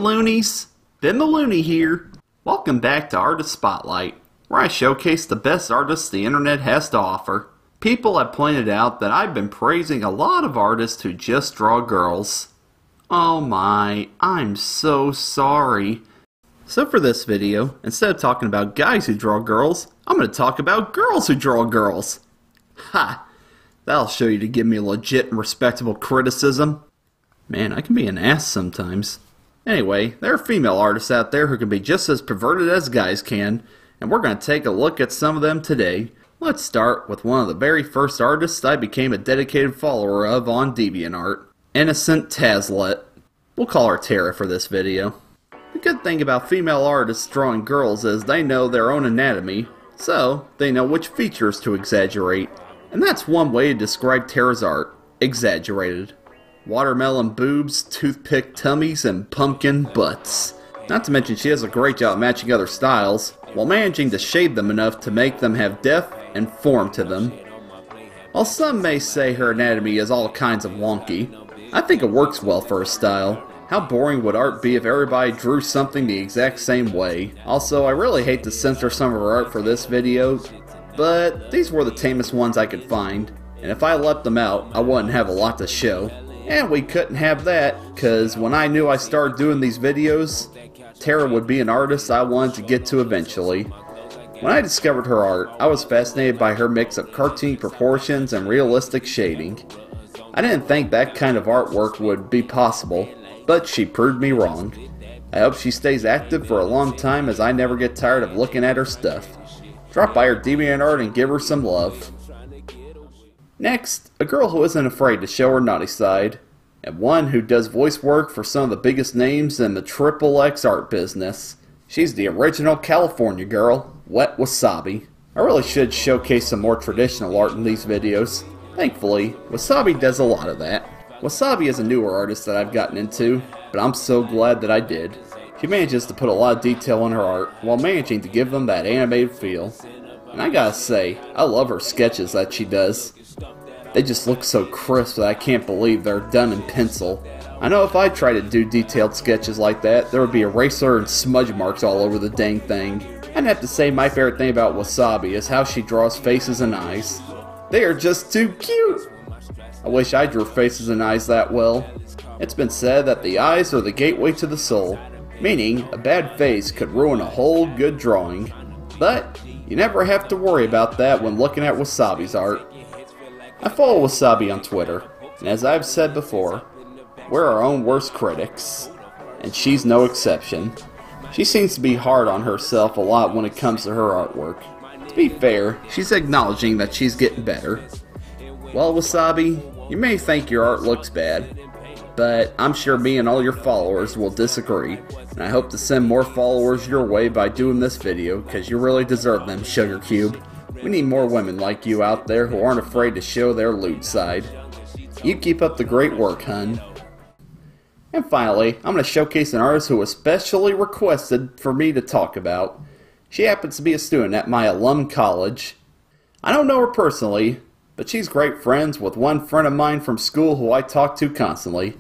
loonies, Ben the Looney here. Welcome back to Artist Spotlight, where I showcase the best artists the internet has to offer. People have pointed out that I've been praising a lot of artists who just draw girls. Oh my, I'm so sorry. So for this video, instead of talking about guys who draw girls, I'm going to talk about girls who draw girls. Ha! That'll show you to give me legit and respectable criticism. Man, I can be an ass sometimes. Anyway, there are female artists out there who can be just as perverted as guys can, and we're going to take a look at some of them today. Let's start with one of the very first artists I became a dedicated follower of on DeviantArt, Innocent Tazlet. We'll call her Tara for this video. The good thing about female artists drawing girls is they know their own anatomy, so they know which features to exaggerate. And that's one way to describe Tara's art: exaggerated. Watermelon boobs, toothpick tummies, and pumpkin butts. Not to mention she has a great job matching other styles, while managing to shade them enough to make them have depth and form to them. While some may say her anatomy is all kinds of wonky, I think it works well for her style. How boring would art be if everybody drew something the exact same way? Also, I really hate to censor some of her art for this video, but these were the tamest ones I could find, and if I left them out, I wouldn't have a lot to show. And we couldn't have that, cause when I knew I started doing these videos, Tara would be an artist I wanted to get to eventually. When I discovered her art, I was fascinated by her mix of cartoony proportions and realistic shading. I didn't think that kind of artwork would be possible, but she proved me wrong. I hope she stays active for a long time, as I never get tired of looking at her stuff. Drop by her DeviantArt and give her some love. Next, a girl who isn't afraid to show her naughty side, and one who does voice work for some of the biggest names in the XXX art business. She's the original California girl, Wet Wasabi. I really should showcase some more traditional art in these videos. Thankfully, Wasabi does a lot of that. Wasabi is a newer artist that I've gotten into, but I'm so glad that I did. She manages to put a lot of detail in her art, while managing to give them that animated feel. And I gotta say, I love her sketches that she does. They just look so crisp that I can't believe they're done in pencil. I know if I tried to do detailed sketches like that, there would be eraser and smudge marks all over the dang thing. I'd have to say my favorite thing about Wasabi is how she draws faces and eyes. They are just too cute! I wish I drew faces and eyes that well. It's been said that the eyes are the gateway to the soul, meaning a bad face could ruin a whole good drawing. But you never have to worry about that when looking at Wasabi's art. I follow Wasabi on Twitter, and as I've said before, we're our own worst critics, and she's no exception. She seems to be hard on herself a lot when it comes to her artwork. To be fair, she's acknowledging that she's getting better. Well, Wasabi, you may think your art looks bad, but I'm sure me and all your followers will disagree, and I hope to send more followers your way by doing this video, because you really deserve them, Sugar Cube. We need more women like you out there who aren't afraid to show their lewd side. You keep up the great work, hun. And finally, I'm going to showcase an artist who was specially requested for me to talk about. She happens to be a student at my alum college. I don't know her personally, but she's great friends with one friend of mine from school who I talk to constantly.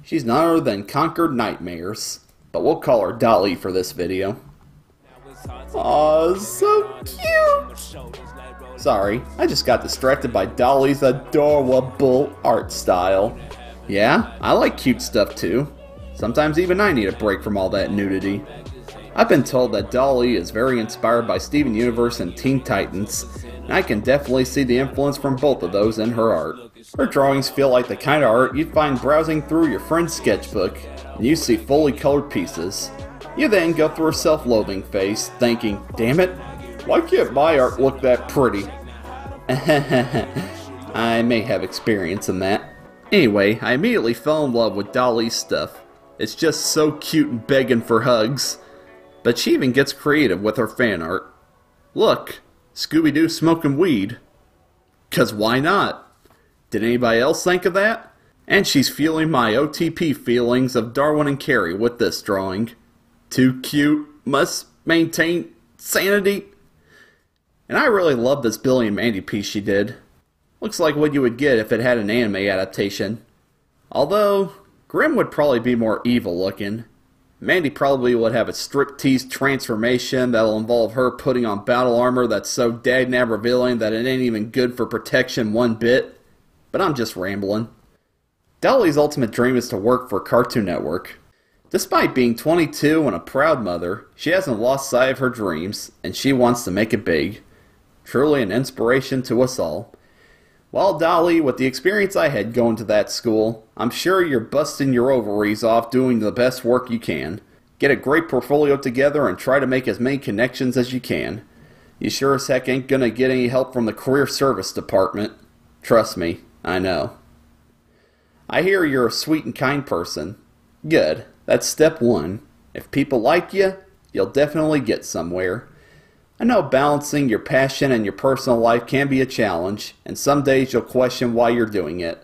She's none other than Conquered Nightmares, but we'll call her Dolly for this video. Aw, so cute! Sorry, I just got distracted by Dolly's adorable art style. Yeah, I like cute stuff too. Sometimes even I need a break from all that nudity. I've been told that Dolly is very inspired by Steven Universe and Teen Titans, and I can definitely see the influence from both of those in her art. Her drawings feel like the kind of art you'd find browsing through your friend's sketchbook, and you see fully colored pieces. You then go through a self-loathing phase, thinking, damn it, why can't my art look that pretty? I may have experience in that. Anyway, I immediately fell in love with Dolly's stuff. It's just so cute and begging for hugs. But she even gets creative with her fan art. Look, Scooby-Doo smoking weed. 'Cause why not? Did anybody else think of that? And she's fueling my OTP feelings of Darwin and Carrie with this drawing. Too cute, must maintain sanity. And I really love this Billy and Mandy piece she did. Looks like what you would get if it had an anime adaptation. Although, Grim would probably be more evil looking. Mandy probably would have a striptease transformation that'll involve her putting on battle armor that's so dag-nab revealing that it ain't even good for protection one bit. But I'm just rambling. Dolly's ultimate dream is to work for Cartoon Network. Despite being 22 and a proud mother, she hasn't lost sight of her dreams, and she wants to make it big. Truly an inspiration to us all. Well, Dolly, with the experience I had going to that school, I'm sure you're busting your ovaries off doing the best work you can. Get a great portfolio together and try to make as many connections as you can. You sure as heck ain't gonna get any help from the career service department. Trust me, I know. I hear you're a sweet and kind person. Good, that's step one. If people like you, you'll definitely get somewhere. I know balancing your passion and your personal life can be a challenge, and some days you'll question why you're doing it.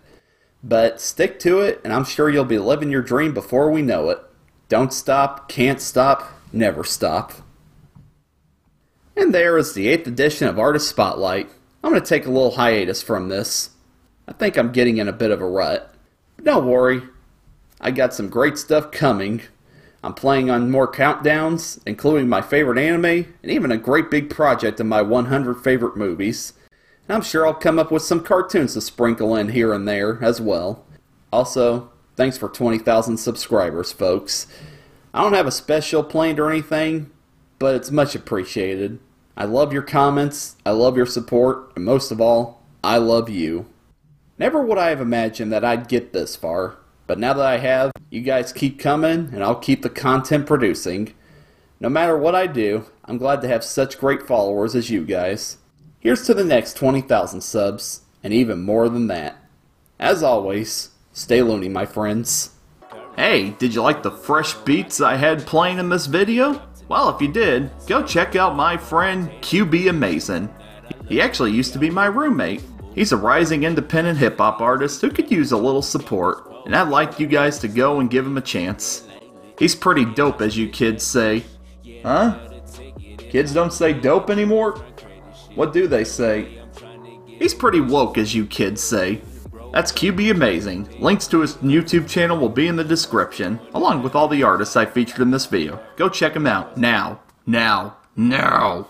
But stick to it, and I'm sure you'll be living your dream before we know it. Don't stop, can't stop, never stop. And there is the 8th edition of Artist Spotlight. I'm going to take a little hiatus from this. I think I'm getting in a bit of a rut. But don't worry, I got some great stuff coming. I'm planning on more countdowns, including my favorite anime, and even a great big project of my 100 favorite movies. And I'm sure I'll come up with some cartoons to sprinkle in here and there as well. Also, thanks for 20,000 subscribers, folks. I don't have a special planned or anything, but it's much appreciated. I love your comments, I love your support, and most of all, I love you. Never would I have imagined that I'd get this far. But now that I have, you guys keep coming, and I'll keep the content producing. No matter what I do, I'm glad to have such great followers as you guys. Here's to the next 20,000 subs, and even more than that. As always, stay loony, my friends. Hey, did you like the fresh beats I had playing in this video? Well, if you did, go check out my friend QB Amazing. He actually used to be my roommate. He's a rising independent hip-hop artist who could use a little support, and I'd like you guys to go and give him a chance. He's pretty dope, as you kids say. Huh? Kids don't say dope anymore? What do they say? He's pretty woke, as you kids say. That's QB Amazing. Links to his YouTube channel will be in the description, along with all the artists I featured in this video. Go check him out now. Now. Now.